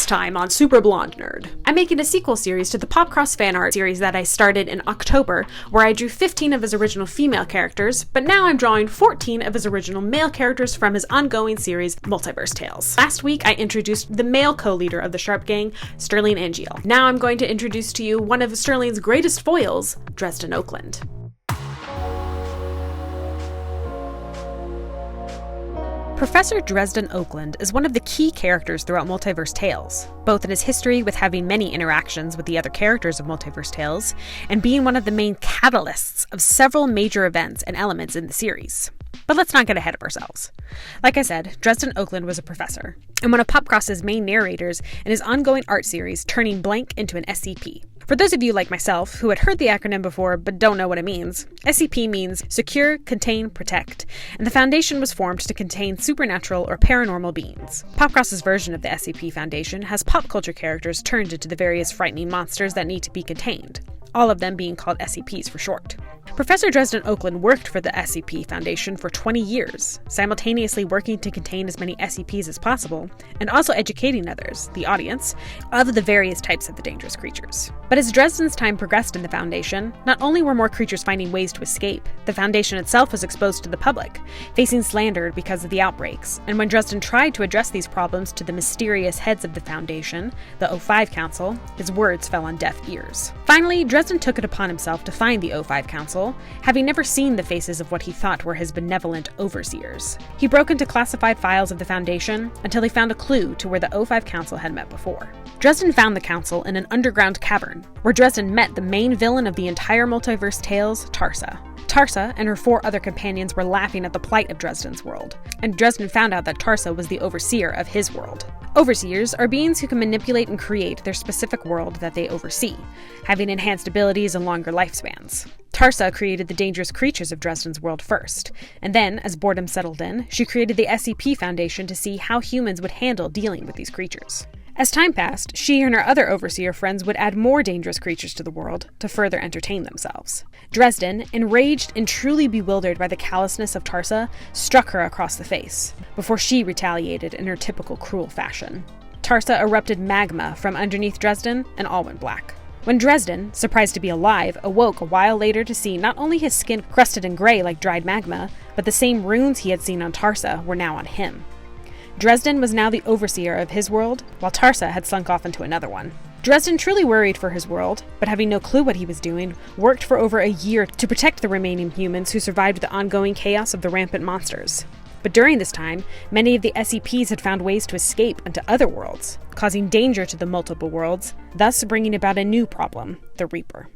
time on Super Blonde Nerd. I'm making a sequel series to the PopCross fan art series that I started in October, where I drew 15 of his original female characters, but now I'm drawing 14 of his original male characters from his ongoing series, Multiverse Tales. Last week, I introduced the male co-leader of the Sharp Gang, Sterling Angiel. Now I'm going to introduce to you one of Sterling's greatest foils, Dresden Oakland. Professor Dresden Oakland is one of the key characters throughout Multiverse Tales, both in his history with having many interactions with the other characters of Multiverse Tales, and being one of the main catalysts of several major events and elements in the series. But let's not get ahead of ourselves. Like I said, Dresden Oakland was a professor, and one of PopCross's main narrators in his ongoing art series, Turning Blank into an SCP. For those of you like myself who had heard the acronym before but don't know what it means, SCP means Secure, Contain, Protect, and the Foundation was formed to contain supernatural or paranormal beings. PopCross's version of the SCP Foundation has pop culture characters turned into the various frightening monsters that need to be contained, all of them being called SCPs for short. Professor Dresden Oakland worked for the SCP Foundation for 20 years, simultaneously working to contain as many SCPs as possible, and also educating others, the audience, of the various types of the dangerous creatures. But as Dresden's time progressed in the Foundation, not only were more creatures finding ways to escape, the Foundation itself was exposed to the public, facing slander because of the outbreaks, and when Dresden tried to address these problems to the mysterious heads of the Foundation, the O5 Council, his words fell on deaf ears. Finally, Dresden took it upon himself to find the O5 Council, having never seen the faces of what he thought were his benevolent overseers. He broke into classified files of the Foundation until he found a clue to where the O5 Council had met before. Dresden found the Council in an underground cavern, where Dresden met the main villain of the entire Multiverse Tales, Tarsa. Tarsa and her 4 other companions were laughing at the plight of Dresden's world, and Dresden found out that Tarsa was the overseer of his world. Overseers are beings who can manipulate and create their specific world that they oversee, having enhanced abilities and longer lifespans. Tarsa created the dangerous creatures of Dresden's world first, and then, as boredom settled in, she created the SCP Foundation to see how humans would handle dealing with these creatures. As time passed, she and her other overseer friends would add more dangerous creatures to the world to further entertain themselves. Dresden, enraged and truly bewildered by the callousness of Tarsa, struck her across the face, before she retaliated in her typical cruel fashion. Tarsa erupted magma from underneath Dresden, and all went black. When Dresden, surprised to be alive, awoke a while later to see not only his skin crusted and gray like dried magma, but the same runes he had seen on Tarsa were now on him. Dresden was now the overseer of his world, while Tarsa had slunk off into another one. Dresden truly worried for his world, but having no clue what he was doing, worked for over a year to protect the remaining humans who survived the ongoing chaos of the rampant monsters. But during this time, many of the SCPs had found ways to escape into other worlds, causing danger to the multiple worlds, thus bringing about a new problem, the Reaper.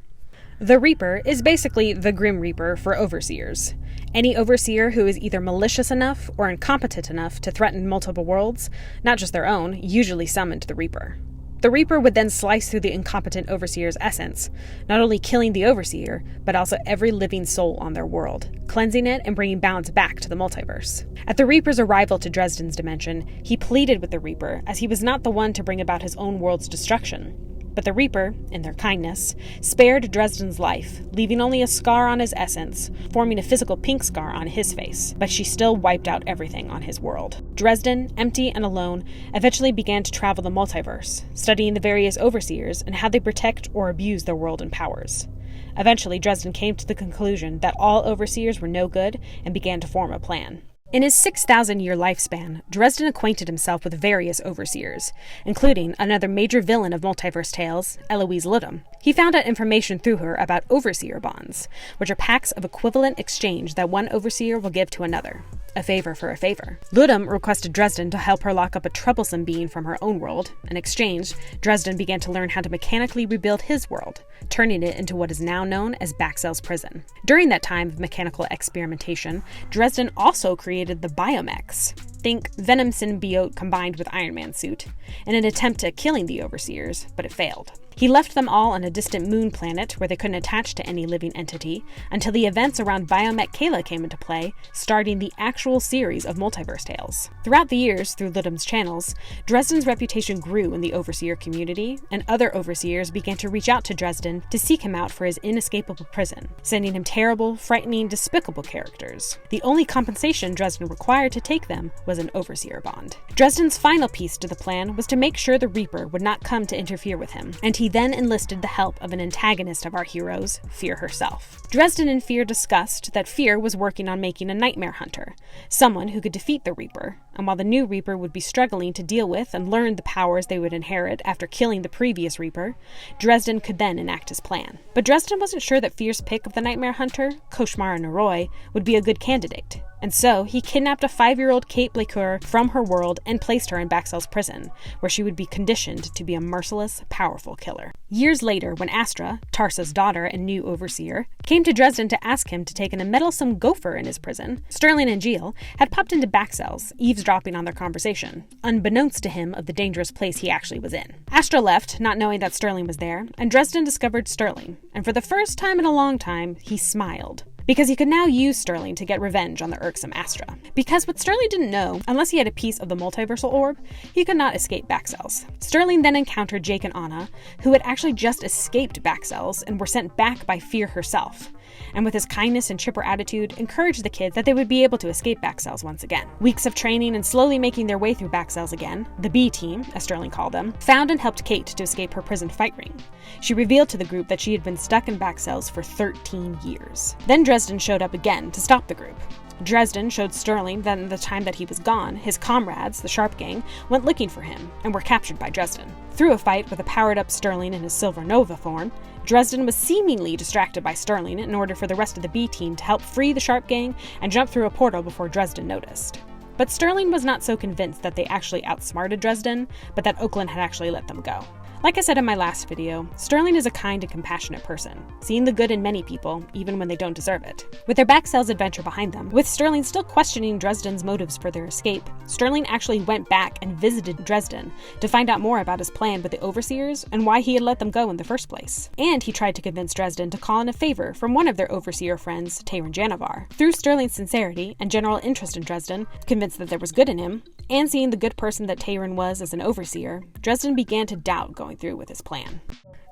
The Reaper is basically the Grim Reaper for overseers. Any overseer who is either malicious enough or incompetent enough to threaten multiple worlds, not just their own, usually summoned the Reaper. The Reaper would then slice through the incompetent overseer's essence, not only killing the overseer, but also every living soul on their world, cleansing it and bringing balance back to the multiverse. At the Reaper's arrival to Dresden's dimension, he pleaded with the Reaper, as he was not the one to bring about his own world's destruction. But the Reaper, in their kindness, spared Dresden's life, leaving only a scar on his essence, forming a physical pink scar on his face, but she still wiped out everything on his world. Dresden, empty and alone, eventually began to travel the multiverse, studying the various overseers and how they protect or abuse their world and powers. Eventually, Dresden came to the conclusion that all overseers were no good and began to form a plan. In his 6,000-year lifespan, Dresden acquainted himself with various overseers, including another major villain of Multiverse Tales, Eloise Ludum. He found out information through her about overseer bonds, which are pacts of equivalent exchange that one overseer will give to another. A favor for a favor. Ludum requested Dresden to help her lock up a troublesome being from her own world. In exchange, Dresden began to learn how to mechanically rebuild his world, turning it into what is now known as Baxel's prison. During that time of mechanical experimentation, Dresden also created the Biomechs. Think Venom symbiote combined with Iron Man suit, in an attempt at killing the overseers, but it failed. He left them all on a distant moon planet where they couldn't attach to any living entity until the events around Biomech Kayla came into play, starting the actual series of Multiverse Tales. Throughout the years, through Ludum's channels, Dresden's reputation grew in the overseer community, and other overseers began to reach out to Dresden to seek him out for his inescapable prison, sending him terrible, frightening, despicable characters. The only compensation Dresden required to take them was was an overseer bond. Dresden's final piece to the plan was to make sure the Reaper would not come to interfere with him, and he then enlisted the help of an antagonist of our heroes, Fear herself. Dresden and Fear discussed that Fear was working on making a nightmare hunter, someone who could defeat the Reaper, and while the new Reaper would be struggling to deal with and learn the powers they would inherit after killing the previous Reaper, Dresden could then enact his plan. But Dresden wasn't sure that Fear's pick of the nightmare hunter, Cauchemar Noroi, would be a good candidate. And so, he kidnapped a 5-year-old Kate Blaker from her world and placed her in Baxel's prison, where she would be conditioned to be a merciless, powerful killer. Years later, when Astra, Tarsa's daughter and new overseer, came to Dresden to ask him to take in a meddlesome gopher in his prison, Sterling and Gilles had popped into Baxel's, eavesdropping on their conversation, unbeknownst to him of the dangerous place he actually was in. Astra left, not knowing that Sterling was there, and Dresden discovered Sterling, and for the first time in a long time, he smiled. Because he could now use Sterling to get revenge on the irksome Astra. Because what Sterling didn't know, unless he had a piece of the multiversal orb, he could not escape Baxel's. Sterling then encountered Jake and Anna, who had actually just escaped Baxel's and were sent back by Fear herself, and with his kindness and chipper attitude, encouraged the kids that they would be able to escape Baxel's once again. Weeks of training and slowly making their way through Baxel's again, the B team, as Sterling called them, found and helped Kate to escape her prison fight ring. She revealed to the group that she had been stuck in Baxel's for 13 years. Then Dresden showed up again to stop the group. Dresden showed Sterling that in the time that he was gone, his comrades, the Sharp Gang, went looking for him and were captured by Dresden. Through a fight with a powered-up Sterling in his Silver Nova form, Dresden was seemingly distracted by Sterling in order for the rest of the B team to help free the Sharp Gang and jump through a portal before Dresden noticed. But Sterling was not so convinced that they actually outsmarted Dresden, but that Oakland had actually let them go. Like I said in my last video, Sterling is a kind and compassionate person, seeing the good in many people, even when they don't deserve it. With their Baxel's adventure behind them, with Sterling still questioning Dresden's motives for their escape, Sterling actually went back and visited Dresden to find out more about his plan with the Overseers and why he had let them go in the first place. And he tried to convince Dresden to call in a favor from one of their Overseer friends, Tayron Janivar. Through Sterling's sincerity and general interest in Dresden, convinced that there was good in him, and seeing the good person that Tayron was as an Overseer, Dresden began to doubt going through with his plan.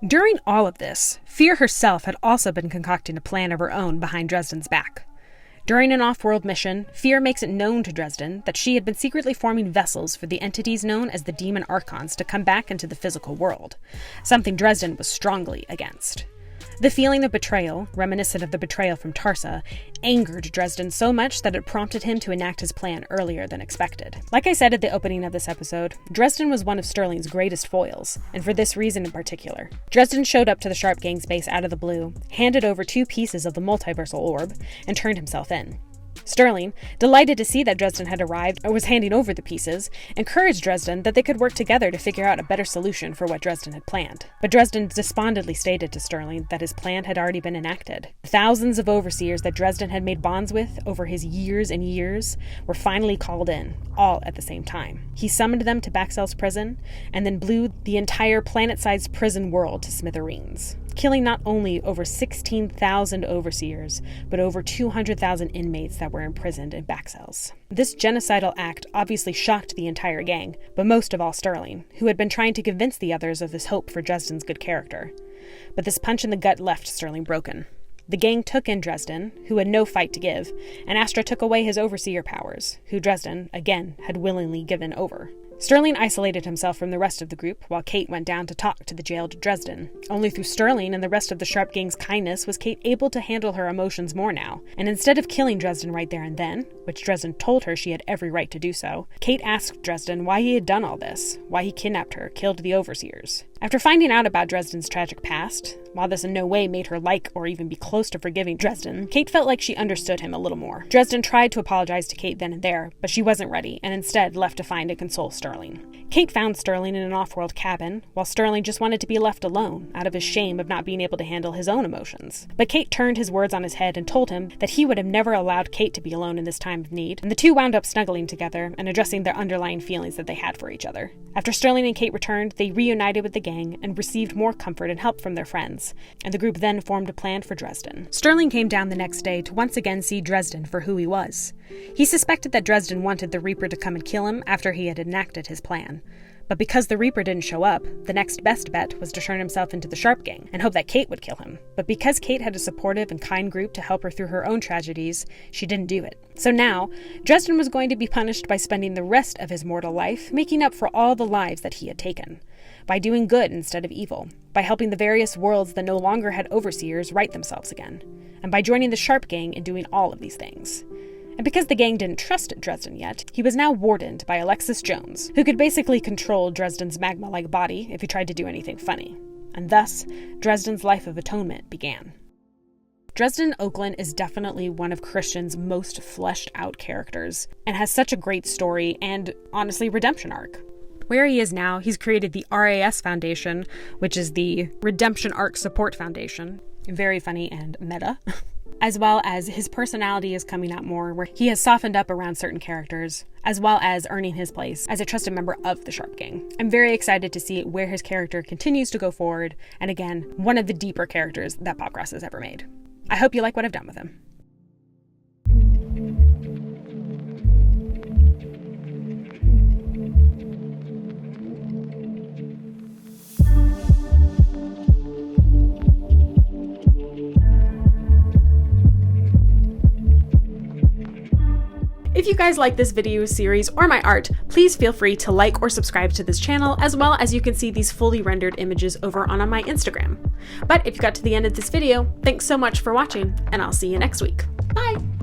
During all of this, Fear herself had also been concocting a plan of her own behind Dresden's back. During an off-world mission, Fear makes it known to Dresden that she had been secretly forming vessels for the entities known as the Demon Archons to come back into the physical world, something Dresden was strongly against. The feeling of betrayal, reminiscent of the betrayal from Tarsa, angered Dresden so much that it prompted him to enact his plan earlier than expected. Like I said at the opening of this episode, Dresden was one of Sterling's greatest foils, and for this reason in particular. Dresden showed up to the Sharp Gang's base out of the blue, handed over 2 pieces of the multiversal orb, and turned himself in. Sterling, delighted to see that Dresden had arrived or was handing over the pieces, encouraged Dresden that they could work together to figure out a better solution for what Dresden had planned. But Dresden despondently stated to Sterling that his plan had already been enacted. Thousands of overseers that Dresden had made bonds with over his years and years were finally called in, all at the same time. He summoned them to Baxel's prison, and then blew the entire planet-sized prison world to smithereens, killing not only over 16,000 overseers, but over 200,000 inmates that were imprisoned in Baxel's. This genocidal act obviously shocked the entire gang, but most of all Sterling, who had been trying to convince the others of his hope for Dresden's good character. But this punch in the gut left Sterling broken. The gang took in Dresden, who had no fight to give, and Astra took away his overseer powers, who Dresden, again, had willingly given over. Sterling isolated himself from the rest of the group, while Kate went down to talk to the jailed Dresden. Only through Sterling and the rest of the Sharp Gang's kindness was Kate able to handle her emotions more now, and instead of killing Dresden right there and then, which Dresden told her she had every right to do so, Kate asked Dresden why he had done all this, why he kidnapped her, killed the overseers. After finding out about Dresden's tragic past, while this in no way made her like or even be close to forgiving Dresden, Kate felt like she understood him a little more. Dresden tried to apologize to Kate then and there, but she wasn't ready, and instead left to find and console Sterling. Kate found Sterling in an off-world cabin, while Sterling just wanted to be left alone, out of his shame of not being able to handle his own emotions. But Kate turned his words on his head and told him that he would have never allowed Kate to be alone in this time of need, and the two wound up snuggling together and addressing their underlying feelings that they had for each other. After Sterling and Kate returned, they reunited with the gang and received more comfort and help from their friends, and the group then formed a plan for Dresden. Sterling came down the next day to once again see Dresden for who he was. He suspected that Dresden wanted the Reaper to come and kill him after he had enacted his plan. But because the Reaper didn't show up, the next best bet was to turn himself into the Sharp Gang and hope that Kate would kill him. But because Kate had a supportive and kind group to help her through her own tragedies, she didn't do it. So now, Dresden was going to be punished by spending the rest of his mortal life making up for all the lives that he had taken. By doing good instead of evil. By helping the various worlds that no longer had overseers right themselves again. And by joining the Sharp Gang and doing all of these things. And because the gang didn't trust Dresden yet, he was now wardened by Alexis Jones, who could basically control Dresden's magma-like body if he tried to do anything funny. And thus, Dresden's life of atonement began. Dresden Oakland is definitely one of Christian's most fleshed-out characters, and has such a great story and, honestly, redemption arc. Where he is now, he's created the RAS Foundation, which is the Redemption Arc Support Foundation. Very funny and meta. As well as his personality is coming out more, where he has softened up around certain characters, as well as earning his place as a trusted member of the Sharp Gang. I'm very excited to see where his character continues to go forward, and again, one of the deeper characters that PopCross has ever made. I hope you like what I've done with him. If you guys like this video series or my art, please feel free to like or subscribe to this channel, as well as you can see these fully rendered images over on my Instagram. But if you got to the end of this video, thanks so much for watching, and I'll see you next week. Bye!